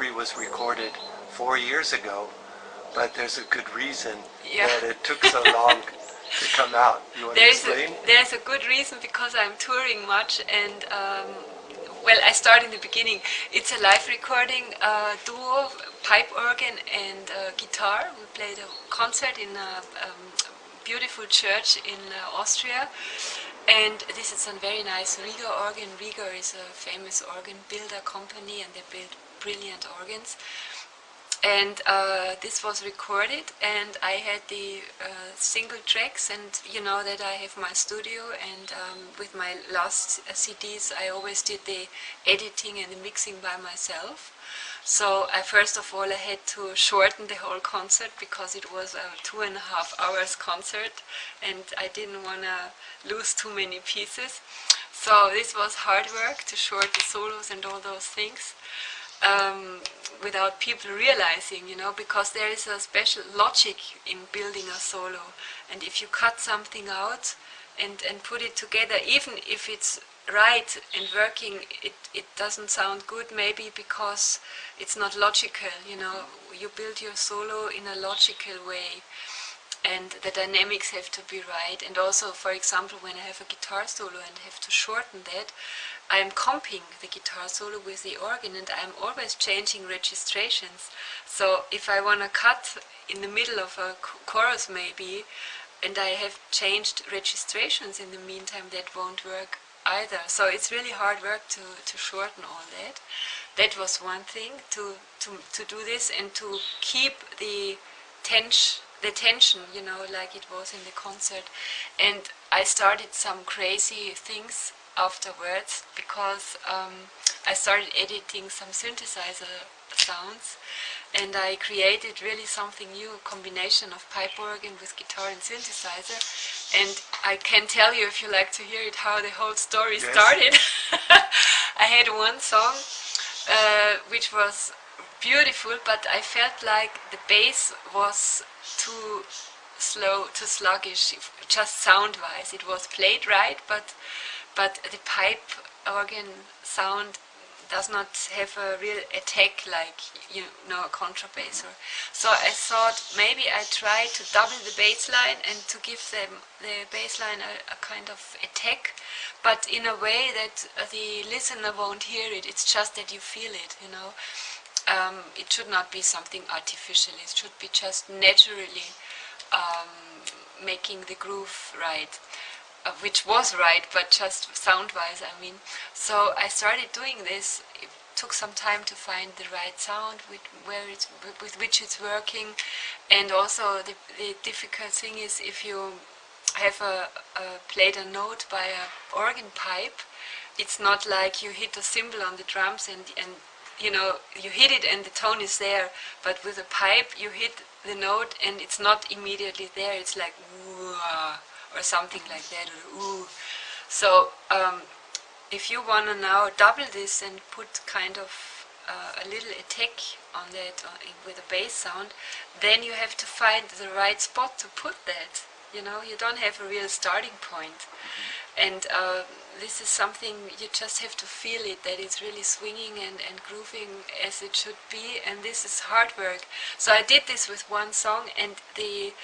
3 was recorded 4 years ago, but there's a good reason that it took so long to come out. You want to explain? There's a good reason, because I'm touring much, and well, I start in the beginning. It's a live recording, duo, pipe organ and guitar. We played a concert in a beautiful church in Austria, and this is a very nice Riga organ. Riga is a famous organ builder company, and they build brilliant organs. And this was recorded, and I had the single tracks, and you know that I have my studio, and with my last CDs I always did the editing and the mixing by myself. So first of all I had to shorten the whole concert, because it was a 2.5 hours concert and I didn't want to lose too many pieces. So this was hard work to shorten the solos and all those things. Without people realizing, you know, because there is a special logic in building a solo, and if you cut something out and put it together, even if it's right and working, it doesn't sound good, maybe because it's not logical, you know. You build your solo in a logical way, and the dynamics have to be right. And also, for example, when I have a guitar solo and have to shorten that, I'm comping the guitar solo with the organ, and I'm always changing registrations. So if I want to cut in the middle of a chorus maybe, and I have changed registrations in the meantime, that won't work either. So it's really hard work to shorten all that. That was one thing, to do this and to keep the tension, you know, like it was in the concert. And I started some crazy things afterwards, because I started editing some synthesizer sounds, and I created really something new, a combination of pipe organ with guitar and synthesizer. And I can tell you, if you like to hear it, how the whole story started. I had one song which was beautiful, but I felt like the bass was too slow, too sluggish, just sound-wise. It was played right, but the pipe organ sound does not have a real attack like, you know, a contrabass. So I thought maybe I try to double the bass line and to give the bass line a kind of attack, but in a way that the listener won't hear it. It's just that you feel it, you know. It should not be something artificial. It should be just naturally making the groove right. Which was right, but just sound-wise, I mean. So I started doing this. It took some time to find the right sound with which it's working. And also the difficult thing is, if you have played a note by an organ pipe, it's not like you hit a cymbal on the drums and you know, you hit it and the tone is there. But with a pipe, you hit the note and it's not immediately there. It's like woo, or something like that, or ooh. So if you want to now double this and put kind of a little attack on that with a bass sound, then you have to find the right spot to put that. You know, you don't have a real starting point. And this is something you just have to feel it, that it's really swinging and grooving as it should be, and this is hard work. So I did this with one song, and the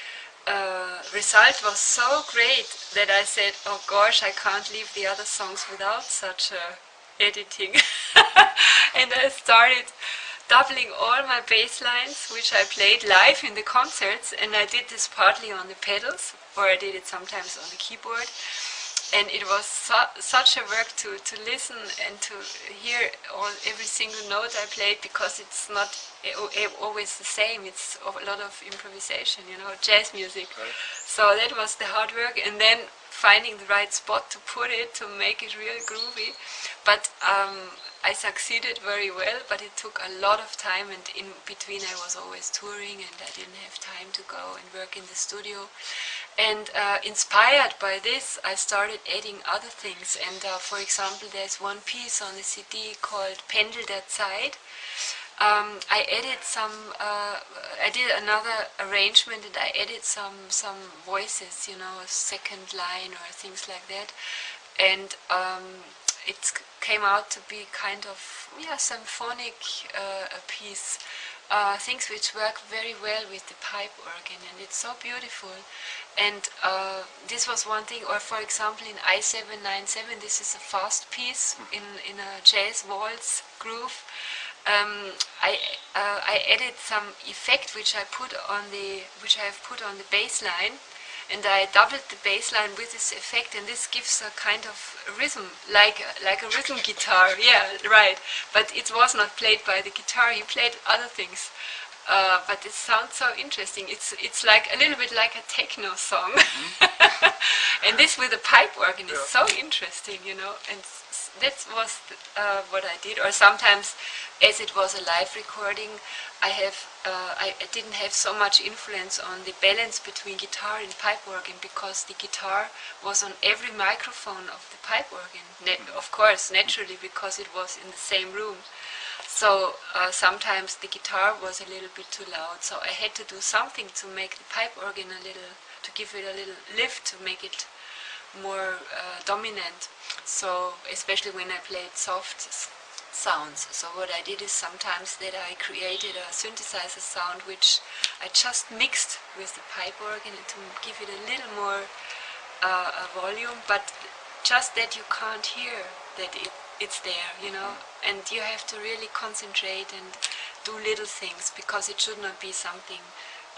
result was so great that I said, oh gosh, I can't leave the other songs without such editing. And I started doubling all my bass lines, which I played live in the concerts, and I did this partly on the pedals, or I did it sometimes on the keyboard. And it was such a work to listen and to hear every single note I played, because it's not always the same. It's a lot of improvisation, you know, jazz music. Right. So that was the hard work, and then finding the right spot to put it, to make it real groovy. But I succeeded very well, but it took a lot of time, and in between I was always touring and I didn't have time to go and work in the studio. And inspired by this, I started adding other things. And for example, there's one piece on the CD called Pendel der Zeit. I added some, I did another arrangement, and I added some voices, you know, a second line or things like that. And it came out to be kind of symphonic piece. Things which work very well with the pipe organ, and it's so beautiful. And this was one thing. Or for example, in I-797, this is a fast piece in a jazz waltz groove. I added some effect which I have put on the bass line, and I doubled the bass line with this effect, and this gives a kind of rhythm, like a rhythm guitar. Yeah, right. But it was not played by the guitar. He played other things. But it sounds so interesting. It's like a little bit like a techno song, and this with a pipe organ is so interesting, you know. And that was what I did. Or sometimes, as it was a live recording, I didn't have so much influence on the balance between guitar and pipe organ, because the guitar was on every microphone of the pipe organ. Of course, naturally, because it was in the same room. So sometimes the guitar was a little bit too loud, so I had to do something to make the pipe organ to give it a little lift, to make it more dominant. So especially when I played soft sounds. So what I did is sometimes that I created a synthesizer sound which I just mixed with the pipe organ to give it a little more volume, but just that you can't hear that it's there, you know, and you have to really concentrate and do little things, because it should not be something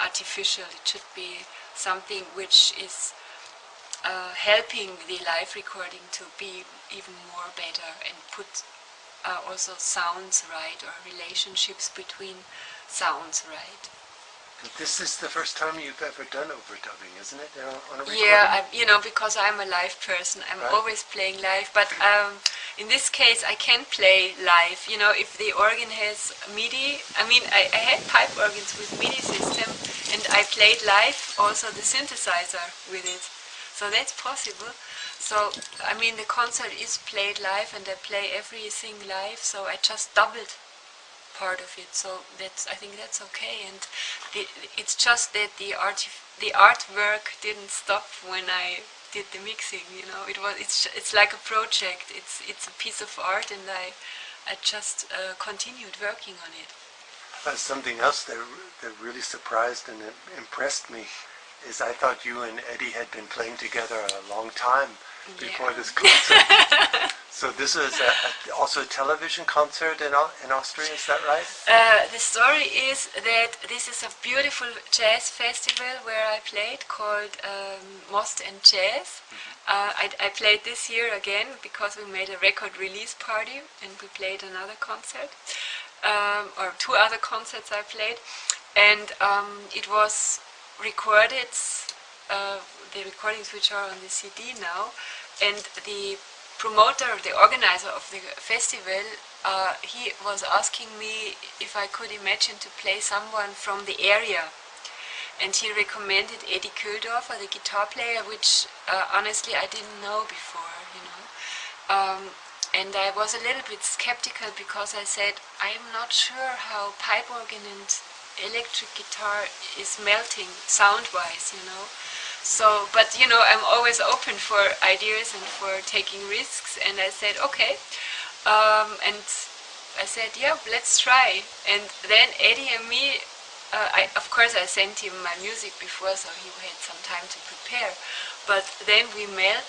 artificial. It should be something which is helping the live recording to be even more better, and put also sounds right, or relationships between sounds right. This is the first time you've ever done overdubbing, isn't it, on a recording? Yeah, because I'm a live person. I'm always playing live, but in this case I can play live. You know, if the organ has MIDI, I had pipe organs with MIDI system, and I played live also the synthesizer with it. So that's possible. So, the concert is played live, and I play everything live, so I just doubled part of it, so I think that's okay. And it's just that the artwork didn't stop when I did the mixing. You know, it's like a project. It's a piece of art, and I just continued working on it. Something else that really surprised and impressed me is I thought you and Eddie had been playing together a long time before this concert. So this is also a television concert in Austria, is that right? The story is that this is a beautiful jazz festival where I played, called Most and Jazz. I played this year again because we made a record release party, and we played another concert, or two other concerts I played, and it was recorded, the recordings which are on the CD now, and the promoter, the organizer of the festival, he was asking me if I could imagine to play someone from the area, and he recommended Eddie Köhldorfer, the guitar player, which honestly I didn't know before, you know. And I was a little bit skeptical, because I said, I am not sure how pipe organ and electric guitar is melting sound-wise, you know. So, but you know, I'm always open for ideas and for taking risks, and I said, okay. And I said, yeah, let's try. And then Eddie and me, of course I sent him my music before, so he had some time to prepare. But then we met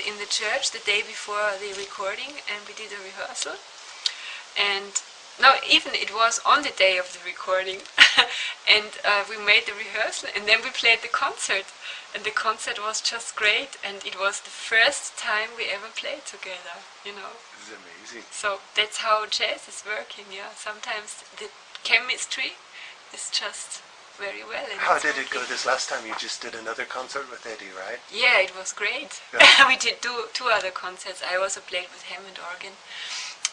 in the church the day before the recording, and we did a rehearsal. And no, even it was on the day of the recording, and we made the rehearsal, and then we played the concert, and the concert was just great, and it was the first time we ever played together, you know. This is amazing. So that's how jazz is working, yeah. Sometimes the chemistry is just very well. How did it go this last time? You just did another concert with Eddie, right? Yeah, it was great. Yeah. We did two other concerts. I also played with Hammond organ.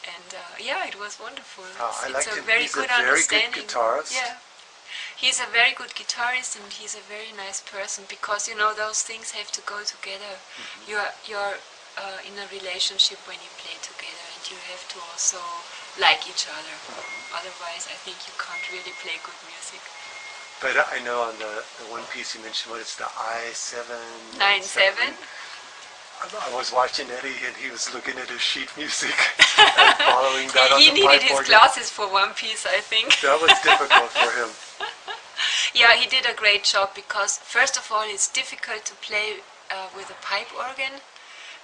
And yeah, it was wonderful. It's a very good understanding. Good guitarist. Yeah, he's a very good guitarist, and he's a very nice person, because you know those things have to go together. You're in a relationship when you play together, and you have to also like each other. Otherwise, I think you can't really play good music. But I know on the one piece you mentioned, it's the I-797. I was watching Eddie, and he was looking at his sheet music and following that on He the needed pipe his organ. glasses for one piece, I think. That was difficult for him. Yeah, he did a great job because first of all it's difficult to play with a pipe organ,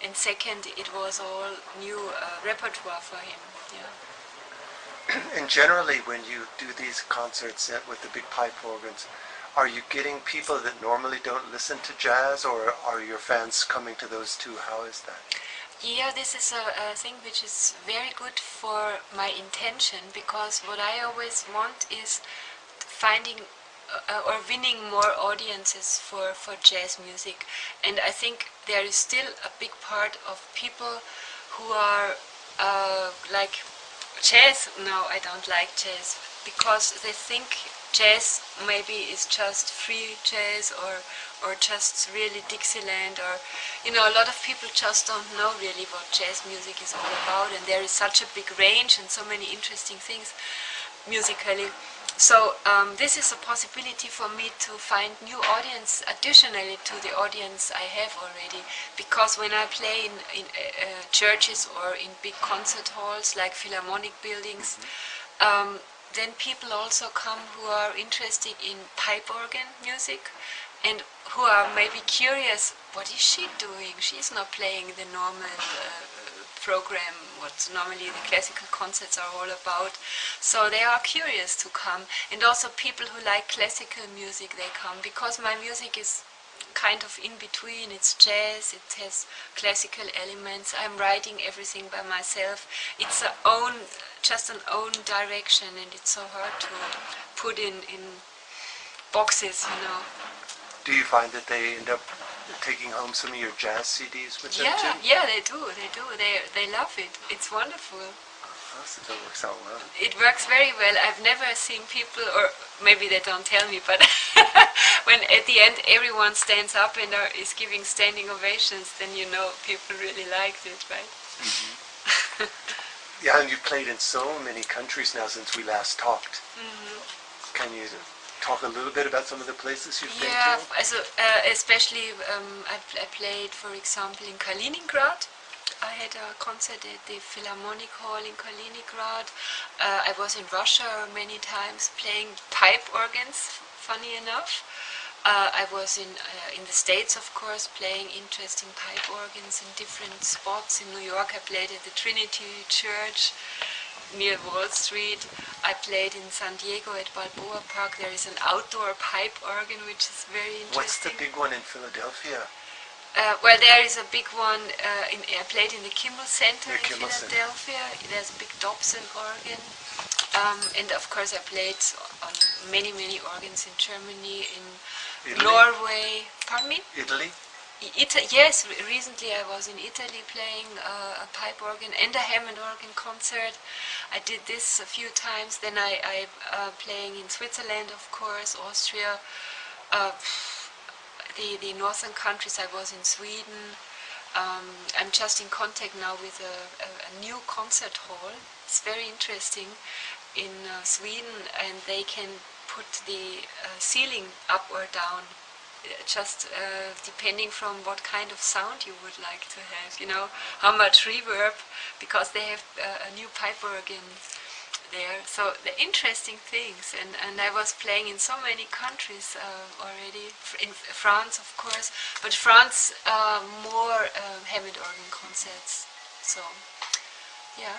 and second it was all new repertoire for him. Yeah. And generally, when you do these concerts with the big pipe organs, are you getting people that normally don't listen to jazz, or are your fans coming to those too? How is that? Yeah, this is a thing which is very good for my intention, because what I always want is finding or winning more audiences for jazz music. And I think there is still a big part of people who are like jazz. No, I don't like jazz, because they think jazz maybe is just free jazz or just really Dixieland, or a lot of people just don't know really what jazz music is all about, and there is such a big range and so many interesting things musically. So this is a possibility for me to find new audience additionally to the audience I have already, because when I play in churches or in big concert halls like philharmonic buildings, then people also come who are interested in pipe organ music and who are maybe curious, what is she doing? She's not playing the normal program, what normally the classical concerts are all about. So they are curious to come. And also people who like classical music, they come, because my music is kind of in between. It's jazz, it has classical elements. I'm writing everything by myself. It's just an own direction, and it's so hard to put in boxes. Do you find that they end up taking home some of your jazz CDs with them too? Yeah, they do. They love it. It's wonderful. Oh, so that works out well. It works very well. I've never seen people, or maybe they don't tell me, but when at the end everyone stands up and is giving standing ovations, then people really liked it, right? Mm-hmm. Yeah, and you played in so many countries now since we last talked. Mm-hmm. Can you talk a little bit about some of the places you've been to? Yeah, especially I played, for example, in Kaliningrad. I had a concert at the Philharmonic Hall in Kaliningrad. I was in Russia many times playing pipe organs, funny enough. I was in the States, of course, playing interesting pipe organs in different spots. In New York, I played at the Trinity Church near Wall Street. I played in San Diego at Balboa Park. There is an outdoor pipe organ, which is very interesting. What's the big one in Philadelphia? Well, there is a big one. I played in the Kimmel Center in Philadelphia. There's a big Dobson organ. And of course I played on many organs in Germany, in Italy? Norway. Pardon me? Italy? Yes, recently I was in Italy playing a pipe organ and a Hammond organ concert. I did this a few times. Then I playing in Switzerland, of course, Austria, the northern countries. I was in Sweden. I'm just in contact now with a new concert hall. It's very interesting in Sweden, and they can put the ceiling up or down, just depending from what kind of sound you would like to have, how much reverb, because they have a new pipe organ there. So the interesting things, and I was playing in so many countries already, in France of course, but France more Hammond organ concerts, so yeah.